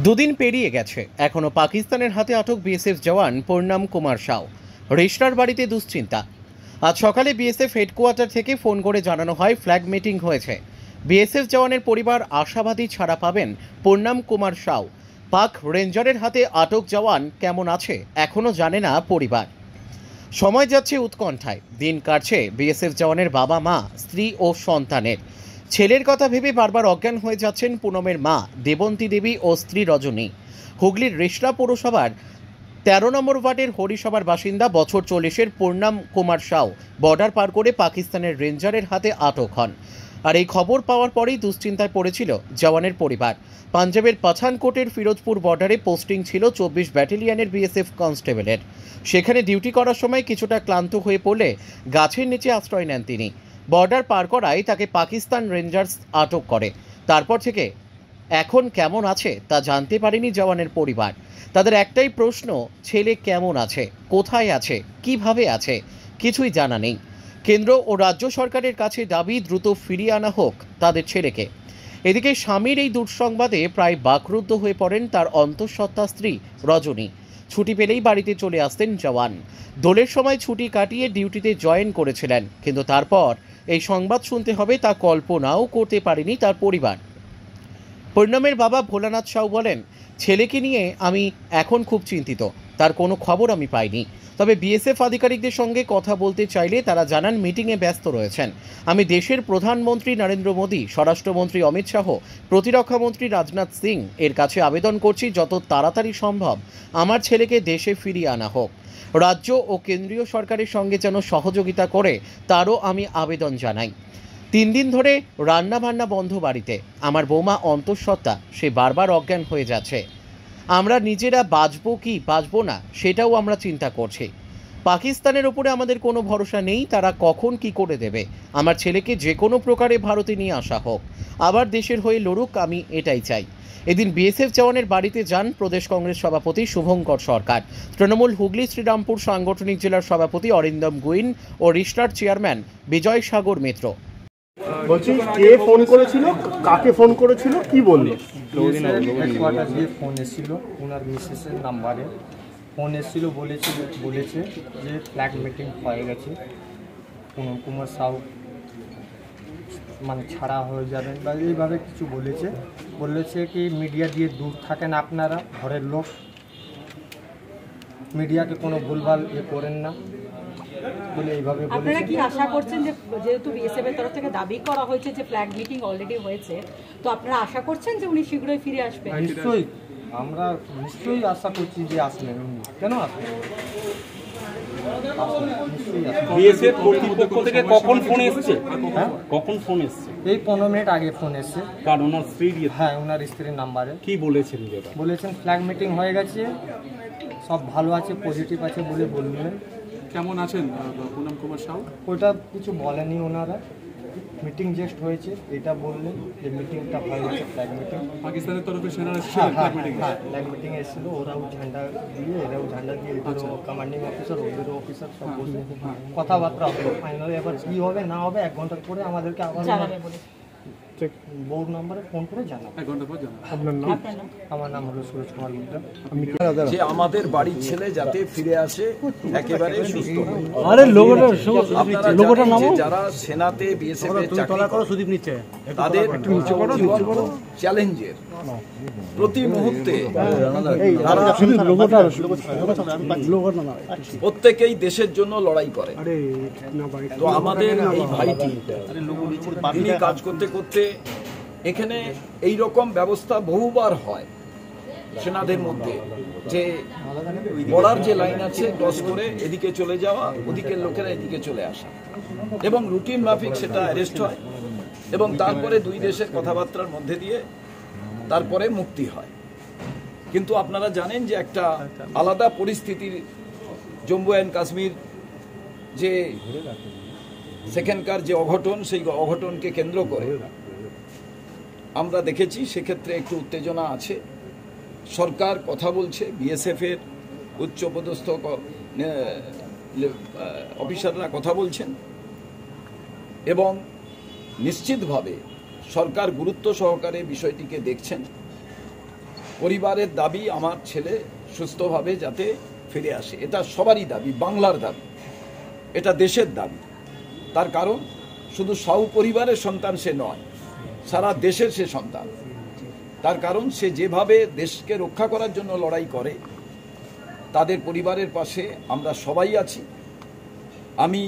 দুদিন পেরিয়ে গেছে, এখনো পাকিস্তানের হাতে আটক বিএসএফ জওয়ান পূর্ণাম কুমার সাউ। রেশনার বাড়িতে দুশ্চিন্তা। আজ সকালে বিএসএফ হেডকোয়ার্টার থেকে ফোন করে জানানো হয় ফ্ল্যাগ মিটিং হয়েছে। বিএসএফ জওয়ানের পরিবার আশাবাদী ছাড়া পাবেন পূর্ণাম কুমার সাউ। পাক রেঞ্জারের হাতে আটক জওয়ান কেমন আছে এখনো জানে না পরিবার। সময় যাচ্ছে উৎকণ্ঠায়, দিন কাটছে বিএসএফ জওয়ানের বাবা মা, স্ত্রী ও সন্তানের। ছেলের কথা ভেবে বারবার অজ্ঞান হয়ে যাচ্ছেন পুনমের মা দেবন্তী দেবী ও স্ত্রী রজনী। হুগলির রেশরা পৌরসভার ১৩ নম্বর ওয়ার্ডের হরিসভার বাসিন্দা বছর ৪০-এর পূর্ণাম কুমার সাউ বর্ডার পার করে পাকিস্তানের রেঞ্জারের হাতে আটক হন। আর এই খবর পাওয়ার পরেই দুশ্চিন্তায় পড়েছিল জওয়ানের পরিবার। পাঞ্জাবের পাঠানকোটের ফিরোজপুর বর্ডারে পোস্টিং ছিল ২৪ ব্যাটালিয়নের বিএসএফ কনস্টেবলের। সেখানে ডিউটি করার সময় কিছুটা ক্লান্ত হয়ে পড়লে গাছের নিচে আশ্রয় নেন তিনি। বর্ডার পার করায় তাকে পাকিস্তান রেঞ্জার্স আটক করে। তারপর থেকে এখন কেমন আছে তা জানতে পারেনি জওয়ানের পরিবার। তাদের একটাই প্রশ্ন, ছেলে কেমন আছে, কোথায় আছে, কিভাবে আছে, কিছুই জানা নেই। কেন্দ্র ও রাজ্য সরকারের কাছে দাবি দ্রুত ফিরিয়ে আনা হোক তাদের ছেলেকে। এদিকে স্বামীর এই দুঃসংবাদে প্রায় বাকরুদ্ধ হয়ে পড়েন তার অন্তঃসত্ত্বা স্ত্রী রজনী। ছুটি পেলেই বাড়িতে চলে আসতেন জওয়ান। দোলের সময় ছুটি কাটিয়ে ডিউটিতে জয়েন করেছিলেন, কিন্তু তারপর এই সংবাদ শুনতে হবে তা কল্পনাও করতে পারেনি তার পরিবার। পূর্ণমের বাবা ভোলানাথ সাউ বলেন, ছেলেকে নিয়ে আমি এখন খুব চিন্তিত। তার কোনো খবর আমি পাইনি। তবে বিএসএফ আধিকারিকদের সঙ্গে কথা বলতে চাইলে তারা জানান মিটিংয়ে ব্যস্ত রয়েছেন। আমি দেশের প্রধানমন্ত্রী নরেন্দ্র মোদী, স্বরাষ্ট্রমন্ত্রী অমিত শাহ, প্রতিরক্ষামন্ত্রী রাজনাথ সিং এর কাছে আবেদন করছি যত তাড়াতাড়ি সম্ভব আমার ছেলেকে দেশে ফিরিয়ে আনা হোক। রাজ্য ও কেন্দ্রীয় সরকারের সঙ্গে যেন সহযোগিতা করে তারও আমি আবেদন জানাই। ৩ দিন ধরে রান্না বান্না বন্ধ বাড়িতে। আমার বৌমা অন্তঃসত্ত্বা, সে বারবার অজ্ঞান হয়ে যাচ্ছে। আমরা নিজেরা বাঁচবো কি বাঁচবো না সেটাও আমরা চিন্তা করছি। পাকিস্তানের ওপরে আমাদের কোনো ভরসা নেই, তারা কখন কি করে দেবে। আমার ছেলেকে যে কোনো প্রকারে ভারতে নিয়ে আসা হোক, আবার দেশের হয়ে লড়ুক, আমি এটাই চাই। এদিন বিএসএফ জওয়ানের বাড়িতে যান প্রদেশ কংগ্রেস সভাপতি শুভঙ্কর সরকার, তৃণমূল হুগলি শ্রীরামপুর সাংগঠনিক জেলার সভাপতি অরিন্দম গুইন ও রিস্টার চেয়ারম্যান বিজয় সাগর মিত্র। বলছি, কে ফোন করেছিল, কাকে ফোন করেছিল, কি বললো? হেডকোয়ার্টার দিয়ে ফোন এসেছিল, ওনার মিসেসের নাম্বারে ফোন এসেছিল। বলেছে যে ফ্ল্যাগ মিটিং হয়ে গেছে, পূর্ণাম কুমার সাউ মানে ছাড়া হয়ে যাবেন বা এইভাবে কিছু বলেছে কি মিডিয়া দিয়ে দূর থাকেন আপনারা, ঘরের লোক, মিডিয়াকে কোনো ভুলভাল করেন না বলে এইভাবে বলেছে। আপনারা কি আশা করছেন যে যেহেতু বিএসএফ এর তরফ থেকে দাবি করা হয়েছে যে ফ্ল্যাগ মিটিং অলরেডি হয়েছে, তো আপনারা আশা করছেন যে উনি শীঘ্রই ফিরে আসবেন? নিশ্চয়ই, আমরা নিশ্চয়ই আশা করছি যে আসবেন। কেন আসবেন? বিএসএফ কর্তৃপক্ষ থেকে কখন ফোন এসেছে? কখন ফোন এসেছে? এই 15 মিনিট আগে ফোন এসেছে। কারণ ওনার স্ত্রী? হ্যাঁ, ওনার স্ত্রীর নাম্বারে। কি বলেছেন? বলেছেন ফ্ল্যাগ মিটিং হয়ে গেছে, সব ভালো আছে, পজিটিভ আছে বলে বললেন। কেমন আছেন পূর্ণাম কুমার সাউ? ওইটা কিছু বলেনি ওনারা, মিটিং জাস্ট হয়েছে এটা বললেন যে মিটিংটা হয়ে গেছে। ফ্ল্যাগ মিটিং পাকিস্তানের তরফে সেনারা ফ্ল্যাগ মিটিং এসেছিল, ওরাও ঝান্ডা দিয়ে, এরাও ঝান্ডা দিয়ে, ওদেরও কমান্ডিং অফিসার, ওদেরও অফিসার সব বসে কথাবার্তা হলো। ফাইনালি এবার কী হবে না হবে 1 ঘন্টার পরে আমাদেরকে আবার বোর্ড নাম্বারে ফোন করে জানাবো। 1 ঘন্টা পর জানাবো। আপনার নাম? আমার নাম হলো সুরজ কুমার গুপ্তা। যে আমাদের বাড়ির ছেলে যাতে ফিরে আসে একেবারে সুস্থ। আপনারা জানেন যে যারা সেনাতে বিএসএফ এর চাকরি করে তাদের চ্যালেঞ্জের প্রতি মুহূর্তে প্রত্যেকেই দেশের জন্য লড়াই করে। তো আমাদের এই ভাইটি তিনি কাজ করতে করতে এখানে এই রকম ব্যবস্থা বহুবার হয় সেনাদের মধ্যে, যে বর্ডার যে লাইন আছে ক্রস করে এদিকে চলে যাওয়া, ওদিকের লোকেরা এদিকে চলে আসা, এবং রুটিন মাফিক সেটা অ্যারেস্ট হয় এবং তারপরে 2 দেশের কথাবার্তার মধ্যে দিয়ে তারপরে মুক্তি হয়। কিন্তু আপনারা জানেন যে একটা আলাদা পরিস্থিতির জম্মু অ্যান্ড কাশ্মীর যে সেখানকার যে অঘটন, সেই অঘটনকে কেন্দ্র করে আমরা দেখেছি সেক্ষেত্রে একটু উত্তেজনা আছে। সরকার কথা বলছে, বিএসএফের উচ্চপদস্থ অফিসাররা কথা বলছেন এবং নিশ্চিতভাবে সরকার গুরুত্ব সহকারে বিষয়টিকে দেখছেন। পরিবারের দাবি আমার ছেলে সুস্থভাবে যাতে ফিরে আসে, এটা সবারই দাবি, বাংলার দাবি, এটা দেশের দাবি। তার কারণ শুধু পরিবারের সন্তান সে নয়, সারা দেশের সে সন্তান। তার কারণ সে যেভাবে দেশকে রক্ষা করার জন্য লড়াই করে, তাদের পরিবারের পাশে আমরা সবাই আছি। আমি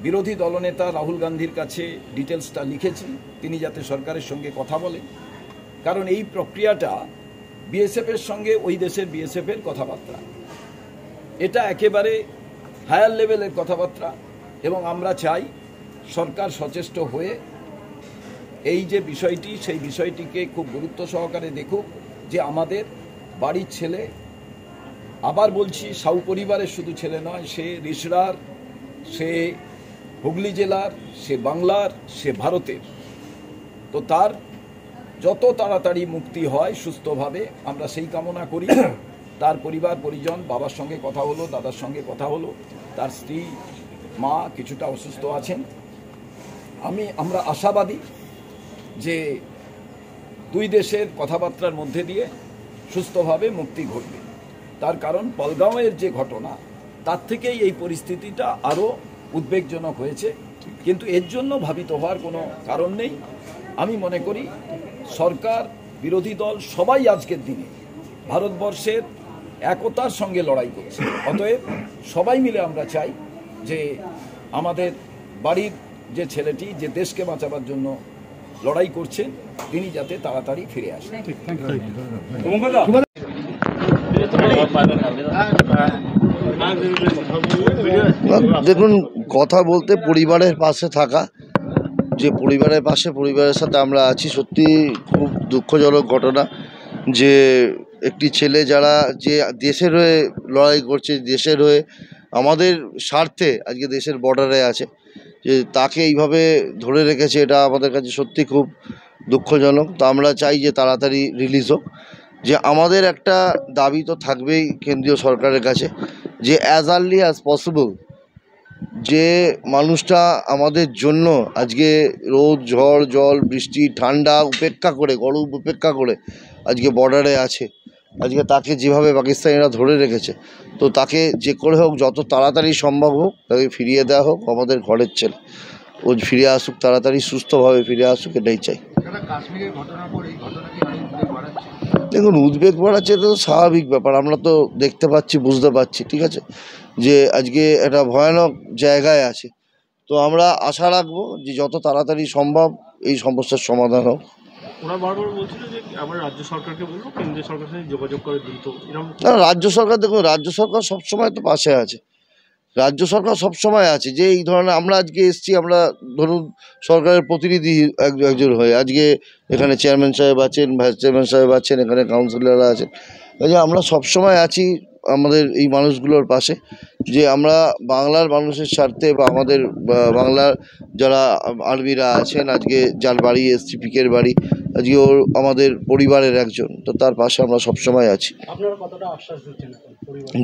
বিরোধী দলনেতা রাহুল গান্ধীর কাছে ডিটেলসটা লিখেছি, তিনি যাতে সরকারের সঙ্গে কথা বলেন, কারণ এই প্রক্রিয়াটা বিএসএফের সঙ্গে ওই দেশের বিএসএফের কথাবার্তা, এটা একেবারে হায়ার লেভেলের কথাবার্তা, এবং আমরা চাই সরকার সচেষ্ট হয়ে এই যে বিষয়টি, সেই বিষয়টিকে খুব গুরুত্ব সহকারে দেখুক যে আমাদের বাড়ির ছেলে, আবার বলছি পরিবারের শুধু ছেলে নয়, সে রিষড়ার, সে হুগলি জেলার, সে বাংলার, সে ভারতের। তো তার যত তাড়াতাড়ি মুক্তি হয় সুস্থভাবে আমরা সেই কামনা করি। তার পরিবার পরিজন, বাবার সঙ্গে কথা হলো, দাদার সঙ্গে কথা হলো, তার স্ত্রী মা কিছুটা অসুস্থ আছেন। আমরা আশাবাদী যে দুই দেশের কথাবার্তার মধ্যে দিয়ে সুস্থভাবে মুক্তি ঘটবে। তার কারণ পলগাঁওয়ের যে ঘটনা, তার থেকেই এই পরিস্থিতিটা আরও উদ্বেগজনক হয়েছে, কিন্তু এর জন্য ভাবিত হওয়ার কোনো কারণ নেই। আমি মনে করি সরকার, বিরোধী দল সবাই আজকের দিনে ভারতবর্ষের একতার সঙ্গে লড়াই করছে। অতএব সবাই মিলে আমরা চাই যে আমাদের বাড়ির যে ছেলেটি, যে দেশকে বাঁচাবার জন্য লড়াই করছেন, তিনি যাতে তাড়াতাড়ি ফিরে আসেন। দেখুন, কথা বলতে পরিবারের পাশে থাকা, যে পরিবারের পাশে, পরিবারের সাথে আমরা আছি। সত্যি খুব দুঃখজনক ঘটনা যে একটি ছেলে যারা যে দেশের হয়ে লড়াই করছে, দেশের হয়ে আমাদের স্বার্থে আজকে দেশের বর্ডারে আছে, যে তাকে এইভাবে ধরে রেখেছে, এটা আমাদের কাছে সত্যি খুব দুঃখজনক। তো আমরা চাই যে তাড়াতাড়ি রিলিজ হোক। যে আমাদের একটা দাবি তো থাকবেই কেন্দ্রীয় সরকারের কাছে, যে অ্যাজ আর্লি অ্যাজ পসিবল যে মানুষটা আমাদের জন্য আজকে রোদ, ঝড়, জল, বৃষ্টি, ঠান্ডা উপেক্ষা করে, গরম উপেক্ষা করে আজকে বর্ডারে আছে, আজকে তাকে যেভাবে পাকিস্তানিরা ধরে রেখেছে, তো তাকে যে করে হোক, যত তাড়াতাড়ি সম্ভব হোক, তাকে ফিরিয়ে দেওয়া হোক। আমাদের ঘরের ছেলে, ও ফিরে আসুক, তাড়াতাড়ি সুস্থভাবে ফিরে আসুক, এটাই চাই। দেখুন, উদ্বেগ বাড়াচ্ছে, এটা তো স্বাভাবিক ব্যাপার। আমরা তো দেখতে পাচ্ছি, বুঝতে পারছি, ঠিক আছে, যে আজকে একটা ভয়ানক জায়গায় আছে। তো আমরা আশা রাখবো যে যত তাড়াতাড়ি সম্ভব এই সমস্যার সমাধান হোক। ওরা বারবার বলছিল যে আমরা রাজ্য সরকারকে বলবো, কেন্দ্রীয় সরকারের সাথে যোগাযোগ করে দ্রুত। না, রাজ্য সরকার, দেখুন, রাজ্য সরকার সবসময় তো পাশে আছে। রাজ্য সরকার সবসময় আছে, যে এই ধরনের আমরা আজকে এসছি, আমরা ধরুন সরকারের প্রতিনিধি একজন হয়ে, আজকে এখানে চেয়ারম্যান সাহেব আছেন, ভাইস চেয়ারম্যান সাহেব আছেন, এখানে কাউন্সিলররা আছেন, কাজে আমরা সবসময় আছি আমাদের এই মানুষগুলোর পাশে, যে আমরা বাংলার মানুষের স্বার্থে, বা আমাদের বাংলার যারা আর্মিরা আছেন, আজকে যার বাড়ি এসছি, পিকের বাড়ি, আজকে ওর আমাদের পরিবারের একজন, তো তার পাশে আমরা সবসময় আছি। আপনারা কতটা আশ্বাস দিচ্ছেন?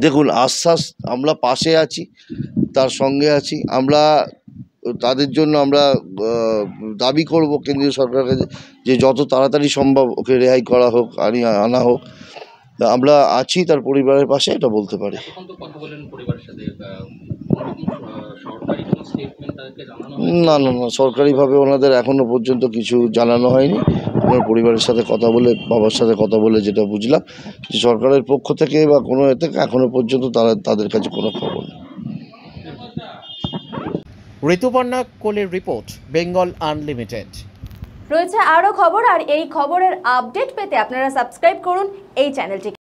দেখুন, আশ্বাস, আমরা পাশে আছি, তার সঙ্গে আছি। আমরা তাদের জন্য আমরা দাবি করব কেন্দ্রীয় সরকারকে যে যত তাড়াতাড়ি সম্ভব ওকে রেহাই করা হোক, আনা হোক। আমরা আছি তার পরিবারের পাশে, এটা বলতে পারি। না না না, সরকারিভাবে ওনাদের এখনো পর্যন্ত কিছু জানানো হয়নি। ওনার পরিবারের সাথে কথা বলে, বাবার সাথে কথা বলে যেটা বুঝলাম, যে সরকারের পক্ষ থেকে বা কোনো এ থেকে এখনো পর্যন্ত তাদের কাছে কোনো খবর নেই। ঋতুপর্ণা কোলের রিপোর্ট, বেঙ্গল আনলিমিটেড। রয়েছে আরও খবর, আর এই খবরের আপডেট পেতে আপনারা সাবস্ক্রাইব করুন এই চ্যানেলটিকে।